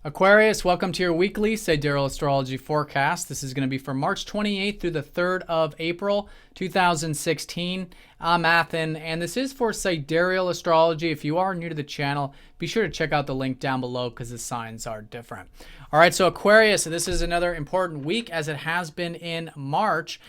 Aquarius, welcome to your weekly Sidereal Astrology forecast. This is going to be for March 28th through the 3rd of April, 2016. I'm Athen, and this is for Sidereal Astrology. If you are new to the channel, be sure to check out the link down below because the signs are different. All right, so Aquarius, this is another important week as it has been in March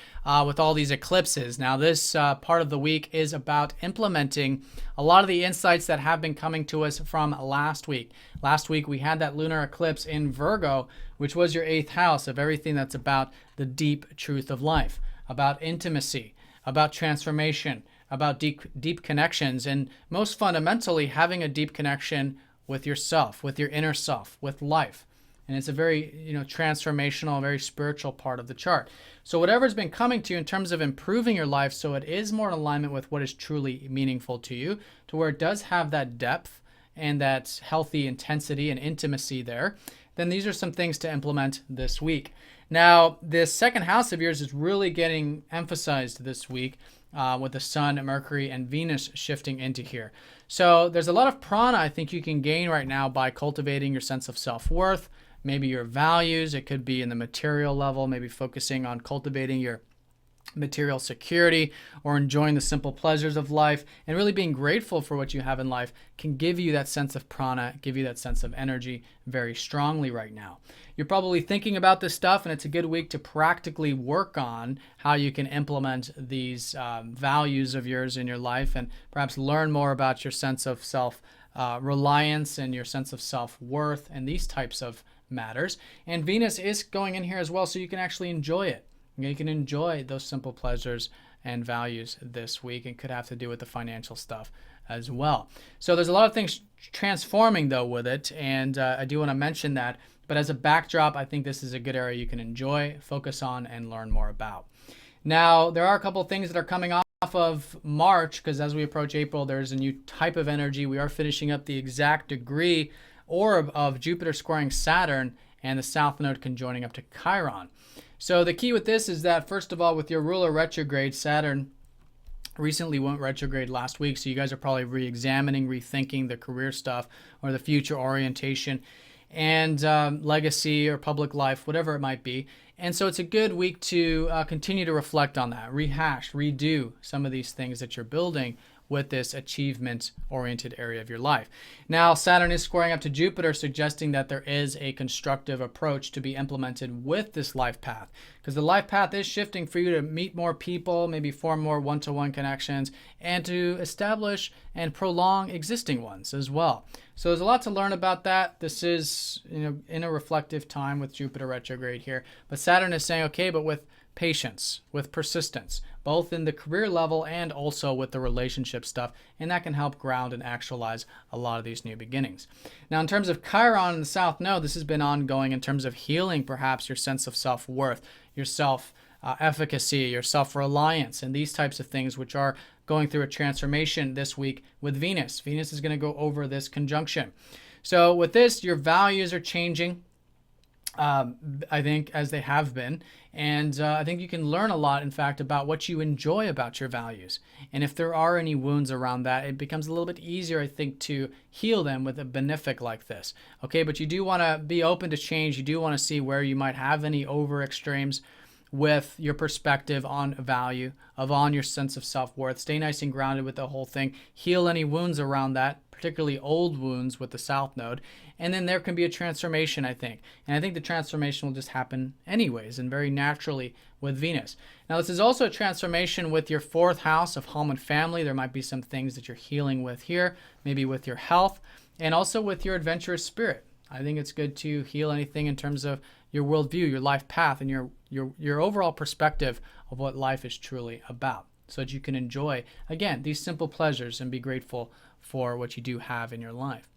with all these eclipses. Now, this part of the week is about implementing a lot of the insights that have been coming to us from last week. Last week, we had that lunar eclipse in Virgo, which was your 8th house of everything that's about the deep truth of life, about intimacy, about transformation, about deep connections, and most fundamentally, having a deep connection with yourself, with your inner self, with life. And it's a very, transformational, very spiritual part of the chart. So whatever's been coming to you in terms of improving your life, so it is more in alignment with what is truly meaningful to you, to where it does have that depth and that healthy intensity and intimacy there, then these are some things to implement this week. Now, this second house of yours is really getting emphasized this week with the Sun, Mercury, and Venus shifting into here. So there's a lot of prana I think you can gain right now by cultivating your sense of self-worth, maybe your values. It could be in the material level, maybe focusing on cultivating your material security or enjoying the simple pleasures of life, and really being grateful for what you have in life can give you that sense of prana, give you that sense of energy very strongly right now. You're probably thinking about this stuff, and it's a good week to practically work on how you can implement these values of yours in your life, and perhaps learn more about your sense of self-reliance and your sense of self-worth and these types of matters. And Venus is going in here as well, so you can actually enjoy it. You can enjoy those simple pleasures and values this week, and could have to do with the financial stuff as well. So there's a lot of things transforming though with it, and I do want to mention that. But as a backdrop, I think this is a good area you can enjoy, focus on, and learn more about. Now, there are a couple of things that are coming off of March, because as we approach April, there's a new type of energy. We are finishing up the exact degree orb of Jupiter squaring Saturn, and the South Node conjoining up to Chiron. So the key with this is that, first of all, with your ruler retrograde, Saturn recently went retrograde last week, so you guys are probably re-examining, rethinking the career stuff or the future orientation and legacy or public life, whatever it might be. And so it's a good week to continue to reflect on that, rehash, redo some of these things that you're building with this achievement-oriented area of your life. Now, Saturn is squaring up to Jupiter, suggesting that there is a constructive approach to be implemented with this life path, because the life path is shifting for you to meet more people, maybe form more one-to-one connections, and to establish and prolong existing ones as well. So there's a lot to learn about that. This is, in a reflective time with Jupiter retrograde here. But Saturn is saying, okay, but with patience, with persistence, both in the career level and also with the relationship stuff, and that can help ground and actualize a lot of these new beginnings. Now, in terms of Chiron and the South Node, this has been ongoing in terms of healing perhaps your sense of self-worth, your self-efficacy, your self-reliance, and these types of things, which are going through a transformation this week with Venus. Venus is going to go over this conjunction. So with this, your values are changing, I think, as they have been. And I think you can learn a lot, in fact, about what you enjoy about your values. And if there are any wounds around that, it becomes a little bit easier, I think, to heal them with a benefic like this. Okay, but you do want to be open to change. You do want to see where you might have any over extremes with your perspective on value, on your sense of self-worth. Stay nice and grounded with the whole thing. Heal any wounds around that, particularly old wounds with the South Node. And then there can be a transformation, I think. And I think the transformation will just happen anyways and very naturally with Venus. Now, this is also a transformation with your 4th house of home and family. There might be some things that you're healing with here, maybe with your health, and also with your adventurous spirit. I think it's good to heal anything in terms of your worldview, your life path, and your overall perspective of what life is truly about, so that you can enjoy, again, these simple pleasures and be grateful for what you do have in your life.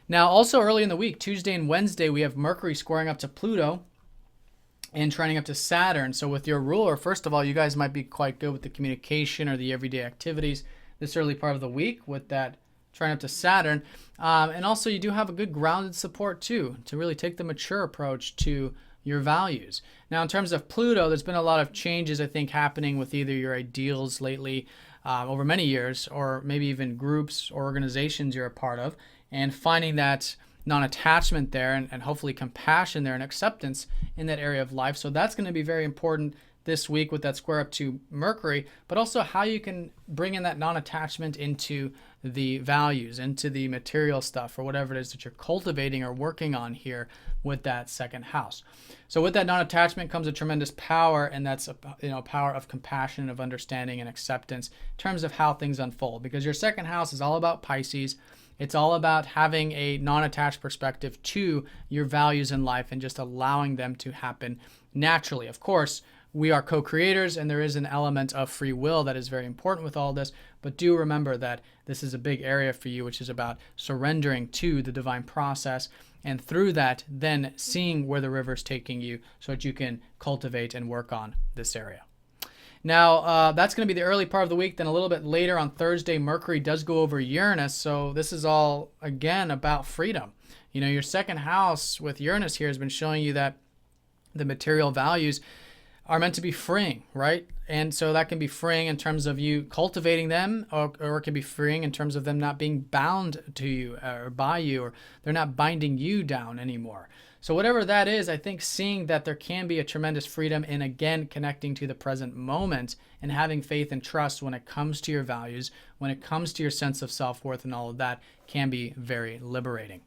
Now, also early in the week, Tuesday and Wednesday, we have Mercury squaring up to Pluto and trining up to Saturn. So with your ruler, first of all, you guys might be quite good with the communication or the everyday activities this early part of the week with that trining up to Saturn. And also you do have a good grounded support too, to really take the mature approach to your values. Now, in terms of Pluto, there's been a lot of changes, I think, happening with either your ideals lately over many years, or maybe even groups or organizations you're a part of, and finding that non-attachment there, and hopefully compassion there and acceptance in that area of life. So that's going to be very important this week with that square up to Mercury, but also how you can bring in that non-attachment into the values, into the material stuff, or whatever it is that you're cultivating or working on here with that second house. So with that non-attachment comes a tremendous power, and that's a power of compassion, of understanding and acceptance in terms of how things unfold, because your second house is all about Pisces. It's all about having a non-attached perspective to your values in life and just allowing them to happen naturally. Of course, we are co-creators, and there is an element of free will that is very important with all this, but do remember that this is a big area for you, which is about surrendering to the divine process, and through that, then seeing where the river is taking you so that you can cultivate and work on this area. Now, that's going to be the early part of the week. Then a little bit later on Thursday, Mercury does go over Uranus, so this is all, again, about freedom. Your second house with Uranus here has been showing you that the material values are meant to be freeing, right? And so that can be freeing in terms of you cultivating them, or it can be freeing in terms of them not being bound to you or by you, or they're not binding you down anymore. So whatever that is, I think seeing that there can be a tremendous freedom in, again, connecting to the present moment and having faith and trust when it comes to your values, when it comes to your sense of self-worth and all of that, can be very liberating.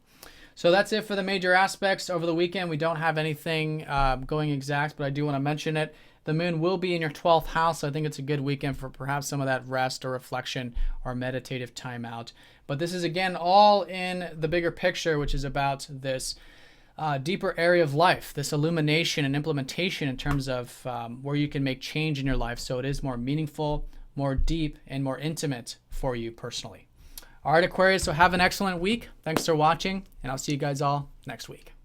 So that's it for the major aspects. Over the weekend, we don't have anything going exact, but I do want to mention it. The moon will be in your 12th house, so I think it's a good weekend for perhaps some of that rest or reflection or meditative time out. But this is, again, all in the bigger picture, which is about this deeper area of life, this illumination and implementation in terms of where you can make change in your life so it is more meaningful, more deep, and more intimate for you personally. All right, Aquarius, so have an excellent week. Thanks for watching, and I'll see you guys all next week.